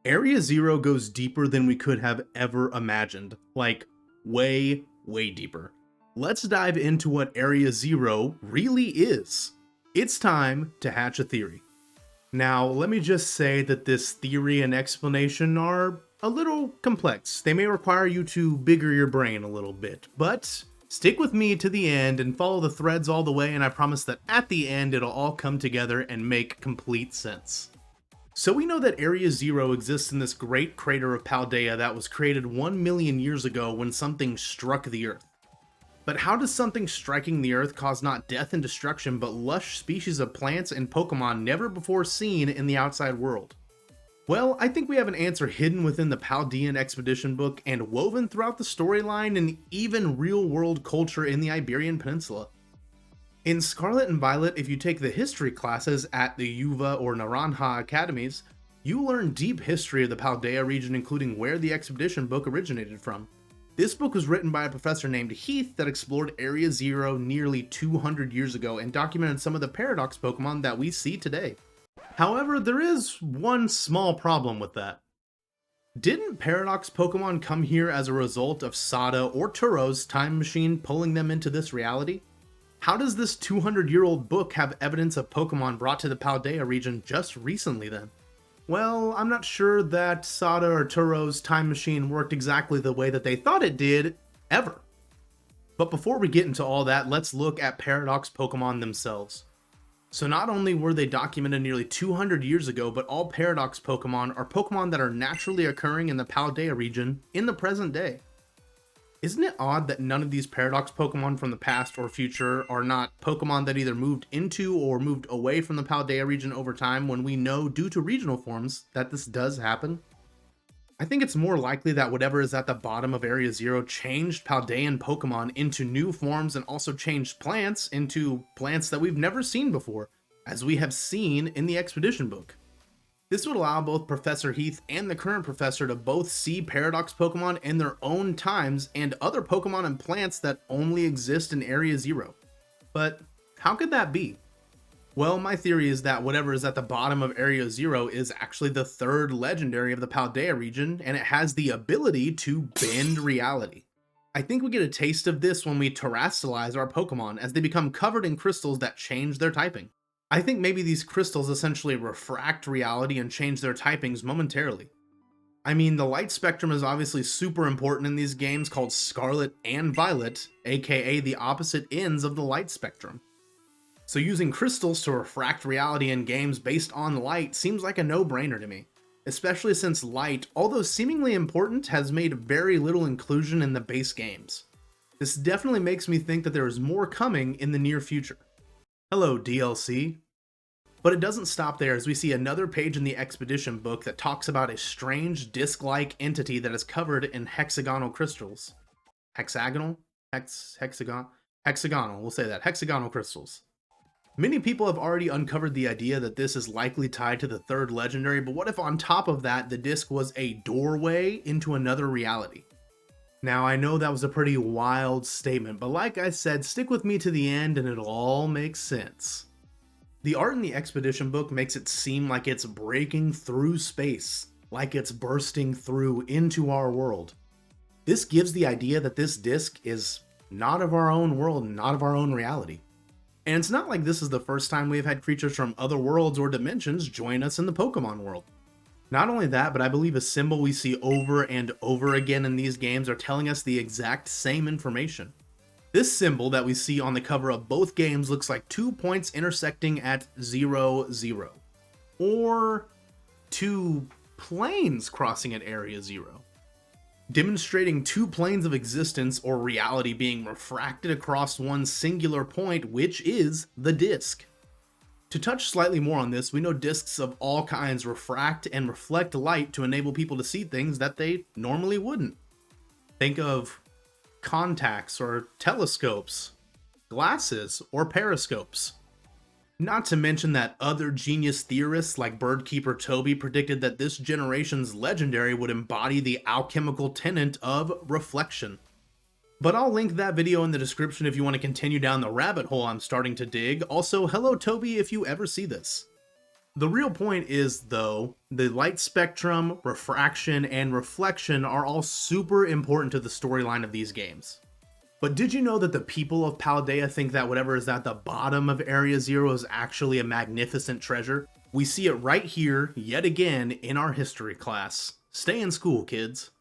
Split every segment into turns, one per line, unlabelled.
Area Zero goes deeper than we could have ever imagined. Like, way, way deeper. Let's dive into what Area Zero really is. It's time to hatch a theory. Now, let me just say that this theory and explanation are a little complex. They may require you to bigger your brain a little bit, but stick with me to the end and follow the threads all the way, and I promise that at the end it'll all come together and make complete sense. So we know that Area Zero exists in this great crater of Paldea that was created 1 million years ago when something struck the Earth. But how does something striking the Earth cause not death and destruction, but lush species of plants and Pokemon never before seen in the outside world? Well, I think we have an answer hidden within the Paldean Expedition book and woven throughout the storyline and even real-world culture in the Iberian Peninsula. In Scarlet and Violet, if you take the history classes at the Yuva or Naranja academies, you learn deep history of the Paldea region, including where the Expedition book originated from. This book was written by a professor named Heath that explored Area Zero nearly 200 years ago and documented some of the Paradox Pokemon that we see today. However, there is one small problem with that. Didn't Paradox Pokemon come here as a result of Sada or Turo's time machine pulling them into this reality? How does this 200-year-old book have evidence of Pokemon brought to the Paldea region just recently then? Well, I'm not sure that Sada or Turo's time machine worked exactly the way that they thought it did, ever. But before we get into all that, let's look at Paradox Pokemon themselves. So not only were they documented nearly 200 years ago, but all Paradox Pokemon are Pokemon that are naturally occurring in the Paldea region in the present day. Isn't it odd that none of these Paradox Pokemon from the past or future are not Pokemon that either moved into or moved away from the Paldea region over time, when we know, due to regional forms, that this does happen? I think it's more likely that whatever is at the bottom of Area Zero changed Paldean Pokemon into new forms and also changed plants into plants that we've never seen before, as we have seen in the Expedition book. This would allow both Professor Heath and the current professor to both see Paradox Pokemon in their own times and other Pokemon and plants that only exist in Area Zero. But how could that be? Well, my theory is that whatever is at the bottom of Area Zero is actually the third legendary of the Paldea region, and it has the ability to bend reality. I think we get a taste of this when we terrestrialize our Pokemon, as they become covered in crystals that change their typing. I think maybe these crystals essentially refract reality and change their typings momentarily. I mean, the light spectrum is obviously super important in these games called Scarlet and Violet, aka the opposite ends of the light spectrum. So using crystals to refract reality in games based on light seems like a no-brainer to me, especially since light, although seemingly important, has made very little inclusion in the base games. This definitely makes me think that there is more coming in the near future. Hello, DLC. But it doesn't stop there, as we see another page in the Expedition book that talks about a strange disc-like entity that is covered in hexagonal crystals. Hexagonal? Hexagonal, we'll say that. Hexagonal crystals. Many people have already uncovered the idea that this is likely tied to the third legendary, but what if on top of that, the disc was a doorway into another reality? Now, I know that was a pretty wild statement, but like I said, stick with me to the end and it'll all make sense. The art in the Expedition book makes it seem like it's breaking through space, like it's bursting through into our world. This gives the idea that this disc is not of our own world, not of our own reality. And it's not like this is the first time we've had creatures from other worlds or dimensions join us in the Pokemon world. Not only that, but I believe a symbol we see over and over again in these games are telling us the exact same information. This symbol that we see on the cover of both games looks like 2 points intersecting at 0, 0. Or 2 planes crossing at Area Zero, demonstrating 2 planes of existence or reality being refracted across one singular point, which is the disc. To touch slightly more on this, we know discs of all kinds refract and reflect light to enable people to see things that they normally wouldn't. Think of contacts or telescopes, glasses or periscopes. Not to mention that other genius theorists like Birdkeeper Toby predicted that this generation's legendary would embody the alchemical tenet of reflection. But I'll link that video in the description if you want to continue down the rabbit hole I'm starting to dig. Also, hello Toby if you ever see this. The real point is, though, the light spectrum, refraction, and reflection are all super important to the storyline of these games. But did you know that the people of Paldea think that whatever is at the bottom of Area Zero is actually a magnificent treasure? We see it right here, yet again, in our history class. Stay in school, kids.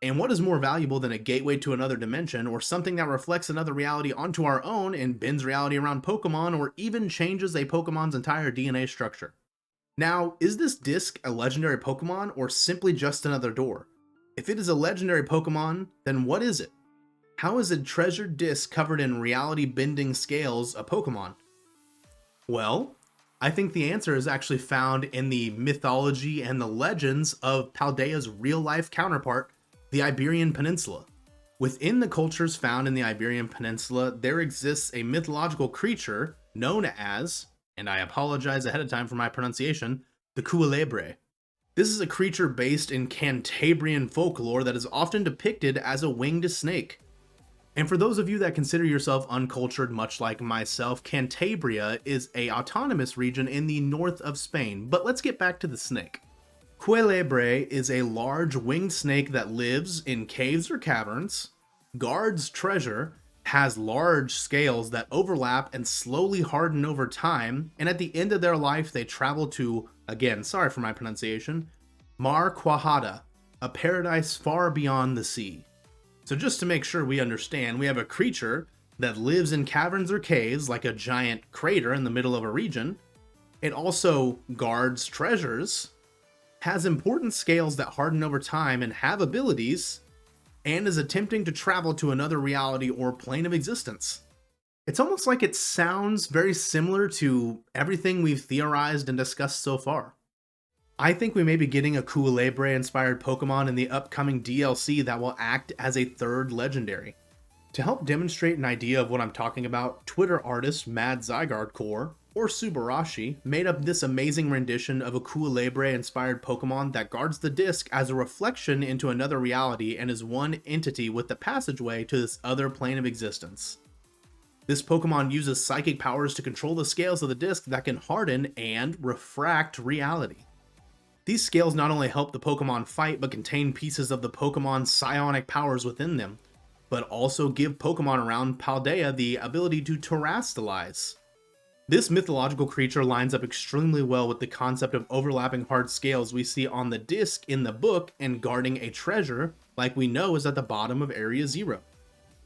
And what is more valuable than a gateway to another dimension, or something that reflects another reality onto our own and bends reality around Pokemon, or even changes a Pokemon's entire DNA structure? Now, is this disc a legendary Pokemon, or simply just another door? If it is a legendary Pokemon, then what is it? How is a treasured disc covered in reality-bending scales a Pokemon? Well, I think the answer is actually found in the mythology and the legends of Paldea's real-life counterpart, the Iberian Peninsula. Within the cultures found in the Iberian Peninsula, there exists a mythological creature known as, and I apologize ahead of time for my pronunciation, the Cuelebre. This is a creature based in Cantabrian folklore that is often depicted as a winged snake. And for those of you that consider yourself uncultured, much like myself, Cantabria is an autonomous region in the north of Spain. But let's get back to the snake. Cuelebre is a large winged snake that lives in caves or caverns, guards treasure, has large scales that overlap and slowly harden over time, and at the end of their life they travel to, again, sorry for my pronunciation, Mar Quahada, a paradise far beyond the sea. So just to make sure we understand, we have a creature that lives in caverns or caves like a giant crater in the middle of a region. It also guards treasures, has important scales that harden over time and have abilities, and is attempting to travel to another reality or plane of existence. It's almost like it sounds very similar to everything we've theorized and discussed so far. I think we may be getting a Cuelebre inspired Pokemon in the upcoming DLC that will act as a third legendary. To help demonstrate an idea of what I'm talking about, Twitter artist Mad Zygarde Core, or Subarashi, made up this amazing rendition of a Cuelebre inspired Pokemon that guards the disc as a reflection into another reality and is one entity with the passageway to this other plane of existence. This Pokemon uses psychic powers to control the scales of the disc that can harden and refract reality. These scales not only help the Pokemon fight but contain pieces of the Pokemon's psionic powers within them, but also give Pokemon around Paldea the ability to terrestrialize. This mythological creature lines up extremely well with the concept of overlapping hard scales we see on the disc in the book and guarding a treasure like we know is at the bottom of Area Zero.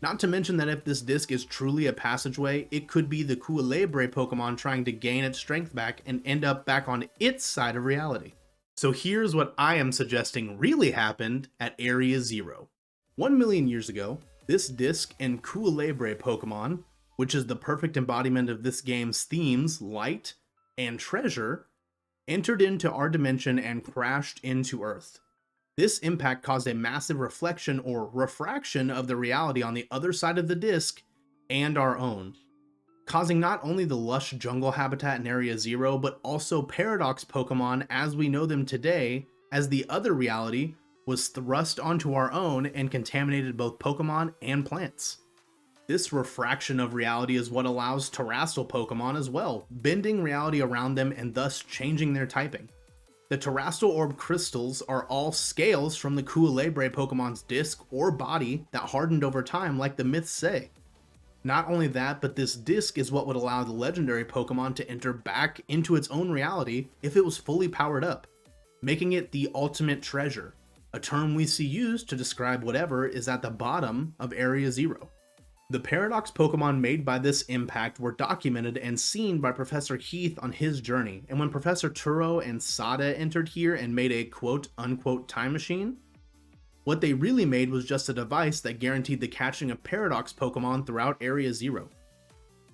Not to mention that if this disc is truly a passageway, it could be the Cuelebre Pokemon trying to gain its strength back and end up back on its side of reality. So here's what I am suggesting really happened at Area Zero. 1 million years ago, this disc and Cuelebre Pokemon, which is the perfect embodiment of this game's themes, light and treasure, entered into our dimension and crashed into Earth. This impact caused a massive reflection or refraction of the reality on the other side of the disc and our own, causing not only the lush jungle habitat in Area Zero, but also paradox Pokemon as we know them today, as the other reality was thrust onto our own and contaminated both Pokemon and plants. This refraction of reality is what allows terrestrial Pokemon as well, bending reality around them and thus changing their typing. The terrestrial orb crystals are all scales from the Cuelebre Pokemon's disc or body that hardened over time like the myths say. Not only that, but this disc is what would allow the legendary Pokemon to enter back into its own reality if it was fully powered up, making it the ultimate treasure, a term we see used to describe whatever is at the bottom of Area Zero. The paradox Pokemon made by this impact were documented and seen by Professor Heath on his journey, and when Professor Turo and Sada entered here and made a quote-unquote time machine, what they really made was just a device that guaranteed the catching of paradox Pokemon throughout Area Zero,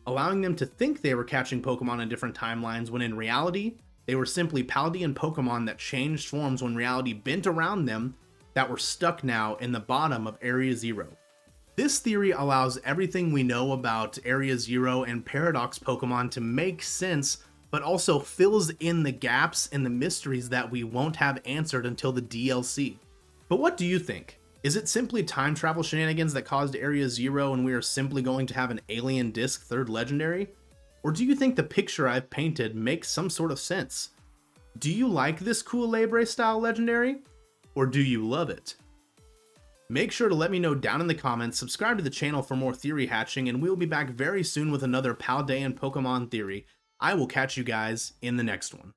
allowing them to think they were catching Pokemon in different timelines when in reality, they were simply Paldean Pokemon that changed forms when reality bent around them that were stuck now in the bottom of Area Zero. This theory allows everything we know about Area Zero and Paradox Pokemon to make sense, but also fills in the gaps and the mysteries that we won't have answered until the DLC. But what do you think? Is it simply time travel shenanigans that caused Area Zero and we are simply going to have an alien disc third legendary? Or do you think the picture I've painted makes some sort of sense? Do you like this Cuelebre style legendary? Or do you love it? Make sure to let me know down in the comments, subscribe to the channel for more theory hatching, and we'll be back very soon with another Paldean Pokemon theory. I will catch you guys in the next one.